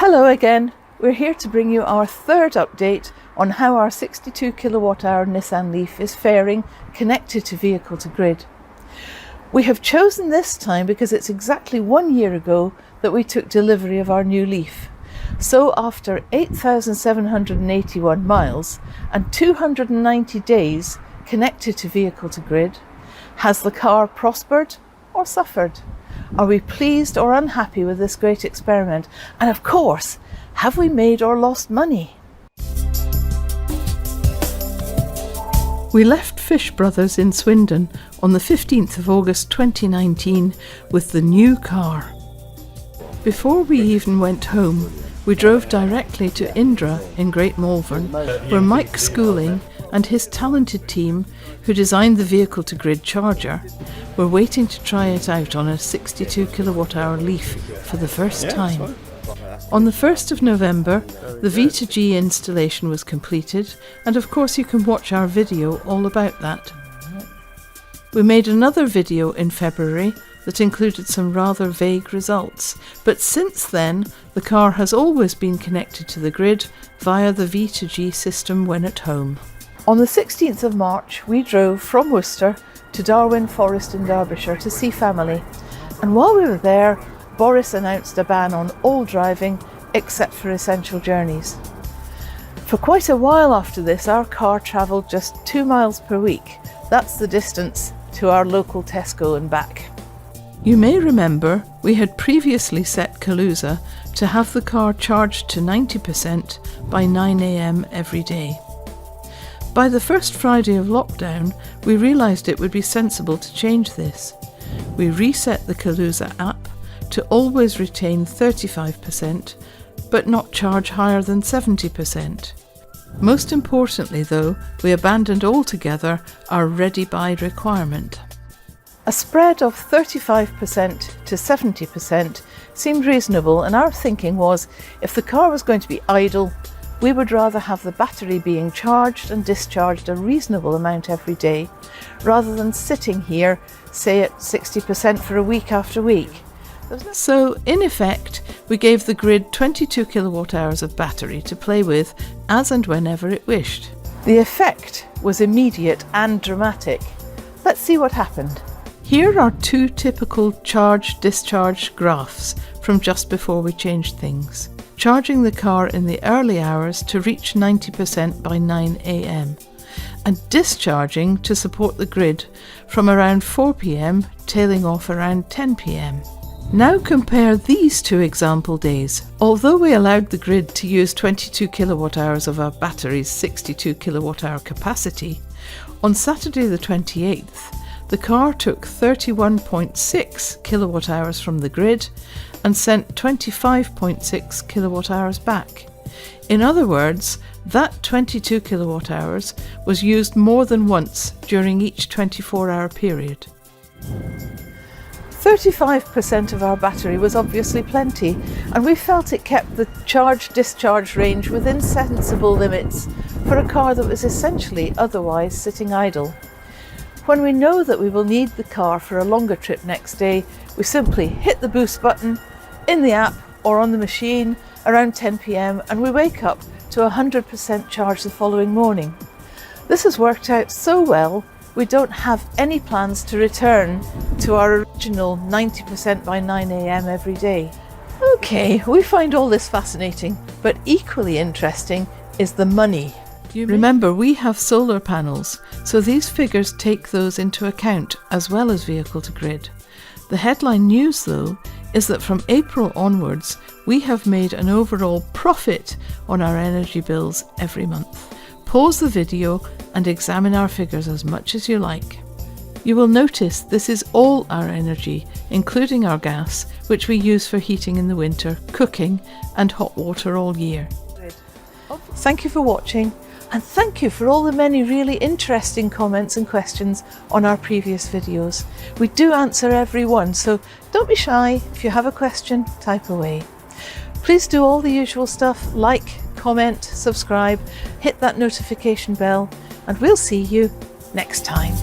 Hello again. We're here to bring you our third update on how our 62 kilowatt hour Nissan Leaf is faring connected to vehicle to grid. We have chosen this time because it's exactly 1 year ago that we took delivery of our new Leaf. So after 8,781 miles and 290 days connected to vehicle to grid, has the car prospered or suffered? Are we pleased or unhappy with this great experiment? And of course, have we made or lost money? We left Fish Brothers in Swindon on the 15th of August 2019 with the new car. Before we even went home, we drove directly to Indra in Great Malvern, where Mike Schooling and his talented team, who designed the vehicle to grid charger, were waiting to try it out on a 62 kilowatt hour Leaf for the first time. On the 1st of November, the V2G installation was completed, and of course you can watch our video all about that. We made another video in February that included some rather vague results, but since then the car has always been connected to the grid via the V2G system when at home. On the 16th of March we drove from Worcester to Darwin Forest in Derbyshire to see family, and while we were there Boris announced a ban on all driving except for essential journeys. For quite a while after this our car travelled just 2 miles per week. That's the distance to our local Tesco and back. You may remember we had previously set Kaluza to have the car charged to 90% by 9 AM every day. By the first Friday of lockdown, we realised it would be sensible to change this. We reset the Kaluza app to always retain 35%, but not charge higher than 70%. Most importantly though, we abandoned altogether our ready buy requirement. A spread of 35% to 70% seemed reasonable, and our thinking was if the car was going to be idle, we would rather have the battery being charged and discharged a reasonable amount every day, rather than sitting here, say at 60% for a week after week. So, in effect, we gave the grid 22 kilowatt hours of battery to play with as and whenever it wished. The effect was immediate and dramatic. Let's see what happened. Here are two typical charge-discharge graphs from just before we changed things. Charging the car in the early hours to reach 90% by 9 AM, and discharging to support the grid from around 4 PM, tailing off around 10 PM. Now compare these two example days. Although we allowed the grid to use 22 kilowatt hours of our battery's 62 kilowatt hour capacity, on Saturday the 28th, the car took 31.6 kilowatt hours from the grid and sent 25.6 kilowatt hours back. In other words, that 22 kilowatt hours was used more than once during each 24-hour period. 35% of our battery was obviously plenty, and we felt it kept the charge-discharge range within sensible limits for a car that was essentially otherwise sitting idle. When we know that we will need the car for a longer trip next day, we simply hit the boost button in the app or on the machine around 10 PM and we wake up to 100% charge the following morning. This has worked out so well, we don't have any plans to return to our original 90% by 9 AM every day. Okay, we find all this fascinating, but equally interesting is the money. Remember, we have solar panels, so these figures take those into account as well as vehicle to grid. The headline news though is that from April onwards we have made an overall profit on our energy bills every month. Pause the video and examine our figures as much as you like. You will notice this is all our energy, including our gas, which we use for heating in the winter, cooking and hot water all year. Thank you for watching. And thank you for all the many really interesting comments and questions on our previous videos. We do answer every one, so don't be shy. If you have a question, type away. Please do all the usual stuff, like, comment, subscribe, hit that notification bell, and we'll see you next time.